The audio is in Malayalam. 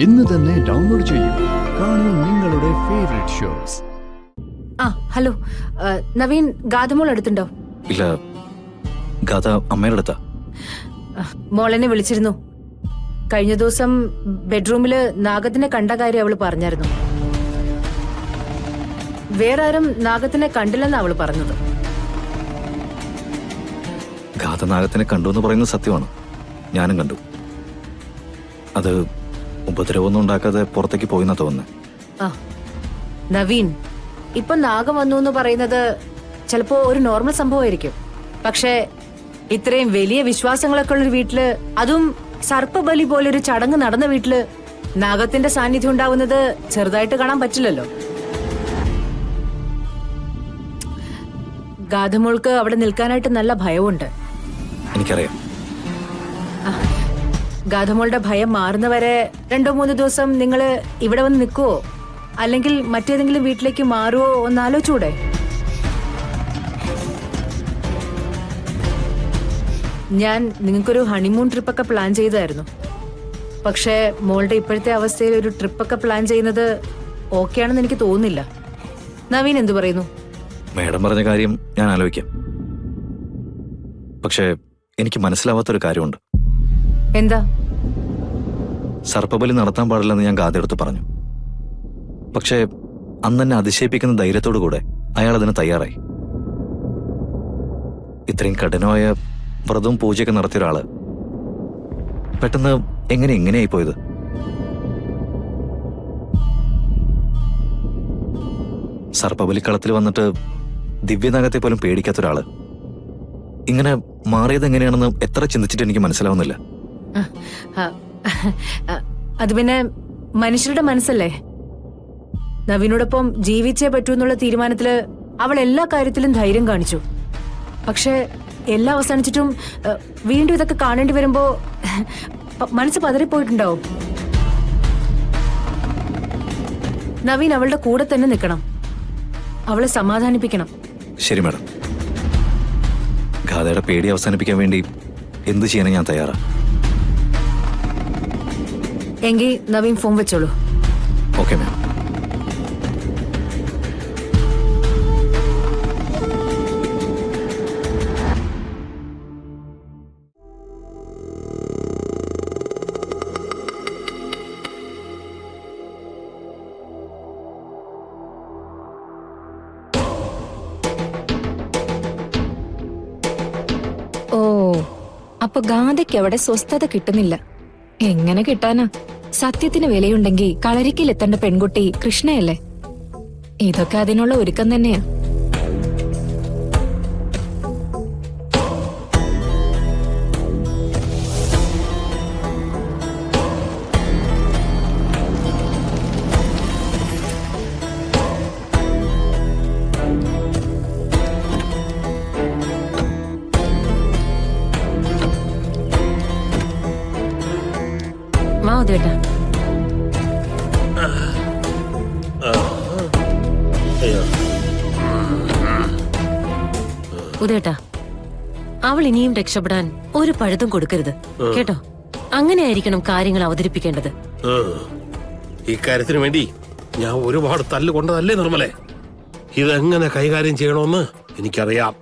ഇന്ന് തന്നെ ഡൗൺലോഡ് ചെയ്യൂ. കാണൂ നിങ്ങളുടെ ഫേവറേറ്റ് ഷോസ്. ഹലോ നവീൻ, ഗാഥമോൾ അടുത്തുണ്ടോ? ഇല്ല, ഗാഥ അമ്മയുടെ അടുത്താ. മോളെന്നെ വിളിച്ചിരുന്നു. കഴിഞ്ഞ ദിവസം ബെഡ്റൂമില് നാഗത്തിനെ കണ്ട കാര്യം അവള് പറഞ്ഞായിരുന്നു. വേറെ ആരും നാഗത്തിനെ കണ്ടില്ലെന്ന് അവള് പറഞ്ഞത്. ഗാഥ നാഗത്തിനെ കണ്ടു എന്ന് പറയുന്നത് സത്യമാണ്. ഞാനും കണ്ടു. അത് ഉപദ്രവമൊന്നും ഉണ്ടാക്കാതെ പുറത്തേക്ക് പോയിന്നാ തോന്നുന്നത്. നവീൻ, ഇപ്പൊ നാഗം വന്നു എന്ന് പറയുന്നത് ചിലപ്പോ ഒരു നോർമൽ സംഭവമായിരിക്കും. പക്ഷേ ഇത്രയും വലിയ വിശ്വാസങ്ങളൊക്കെ ഉള്ളൊരു വീട്ടില്, അതും സർപ്പബലി പോലൊരു ചടങ്ങ് നടന്ന വീട്ടില് നാഗത്തിന്റെ സാന്നിധ്യം ഉണ്ടാവുന്നത് ചെറുതായിട്ട് കാണാൻ പറ്റില്ലല്ലോ. ഗാഥമോൾക്ക് അവിടെ നിൽക്കാനായിട്ട് നല്ല ഭയമുണ്ട്. എനിക്കറിയാം. ഗാഥമോളുടെ ഭയം മാറുന്നവരെ 2-3 ദിവസം നിങ്ങള് ഇവിടെ വന്ന് നിൽക്കുവോ, അല്ലെങ്കിൽ മറ്റേതെങ്കിലും വീട്ടിലേക്ക് മാറുവോ ഒന്ന് ആലോചിച്ചൂടെ? ഞാൻ നിങ്ങൾക്കൊരു ഹണിമൂൺ ട്രിപ്പൊക്കെ പ്ലാൻ ചെയ്തായിരുന്നു. പക്ഷേ മോളുടെ ഇപ്പോഴത്തെ അവസ്ഥയിൽ ഒരു ട്രിപ്പൊക്കെ പ്ലാൻ ചെയ്യുന്നത് ഓക്കെ ആണെന്ന് എനിക്ക് തോന്നുന്നില്ല. നവീൻ എന്തു പറയുന്നു? മേഡം പറഞ്ഞ കാര്യം ഞാൻ ആലോചിക്കാം. പക്ഷേ എനിക്ക് മനസ്സിലാവാത്തൊരു കാര്യമുണ്ട്. എന്താ? സർപ്പബലി നടത്താൻ പാടില്ലെന്ന് ഞാൻ ഗാഥയെടുത്ത് പറഞ്ഞു. പക്ഷേ അന്ന് എന്നെ അതിശയിപ്പിക്കുന്ന ധൈര്യത്തോടു കൂടെ അയാൾ അതിന് തയ്യാറായി. ഇത്രയും കഠിനമായ വ്രതവും പൂജയൊക്കെ നടത്തിയ ഒരാള് പെട്ടെന്ന് എങ്ങനെയായി പോയത്? സർപ്പബലിക്കളത്തിൽ വന്നിട്ട് ദിവ്യനാഗത്തെ പോലും പേടിക്കാത്തൊരാള് ഇങ്ങനെ മാറിയത് എങ്ങനെയാണെന്ന് എത്ര ചിന്തിച്ചിട്ട് എനിക്ക് മനസ്സിലാവുന്നില്ല. അത് പിന്നെ മനുഷ്യരുടെ മനസ്സല്ലേ. നവീനോടൊപ്പം ജീവിച്ചേ പറ്റൂ എന്നുള്ള തീരുമാനത്തില് അവൾ എല്ലാ കാര്യത്തിലും ധൈര്യം കാണിച്ചു. പക്ഷെ എല്ലാം അവസാനിച്ചിട്ടും വീണ്ടും ഇതൊക്കെ കാണേണ്ടി വരുമ്പോ മനസ്സ് പതറിപ്പോയിട്ടുണ്ടാവും. നവീൻ അവളുടെ കൂടെ തന്നെ നിൽക്കണം, അവളെ സമാധാനിപ്പിക്കണം. ശരി മാഡം, ഗാഥയുടെ പേടി അവസാനിപ്പിക്കാൻ വേണ്ടി എന്ത് ചെയ്യാനും ഞാൻ തയ്യാറാ. എങ്കിൽ നവീൻ ഫോൺ വെച്ചോളൂ. Okay ma'am. ഓ, അപ്പൊ ഗാഥയ്ക്ക് അവിടെ സ്വസ്ഥത കിട്ടുന്നില്ല. എങ്ങനെ കിട്ടാനാ? സത്യത്തിന് വിലയുണ്ടെങ്കിൽ കളരിക്കിലെത്തേണ്ട പെൺകുട്ടി കൃഷ്ണയല്ലേ? ഇതൊക്കെ അതിനുള്ള ഒരുക്കം തന്നെയാ. ഉദേട്ടാ, ഉദേട്ടാ, അവൾ ഇനിയും രക്ഷപ്പെടാൻ ഒരു പഴുതും കൊടുക്കരുത് കേട്ടോ. അങ്ങനെയായിരിക്കണം കാര്യങ്ങൾ അവതരിപ്പിക്കേണ്ടത്. ഇക്കാര്യത്തിന് വേണ്ടി ഞാൻ ഒരുപാട് തല്ല് കൊണ്ടതല്ലേ നിർമ്മലേ. ഇതെങ്ങനെ കൈകാര്യം ചെയ്യണമെന്ന് എനിക്കറിയാം.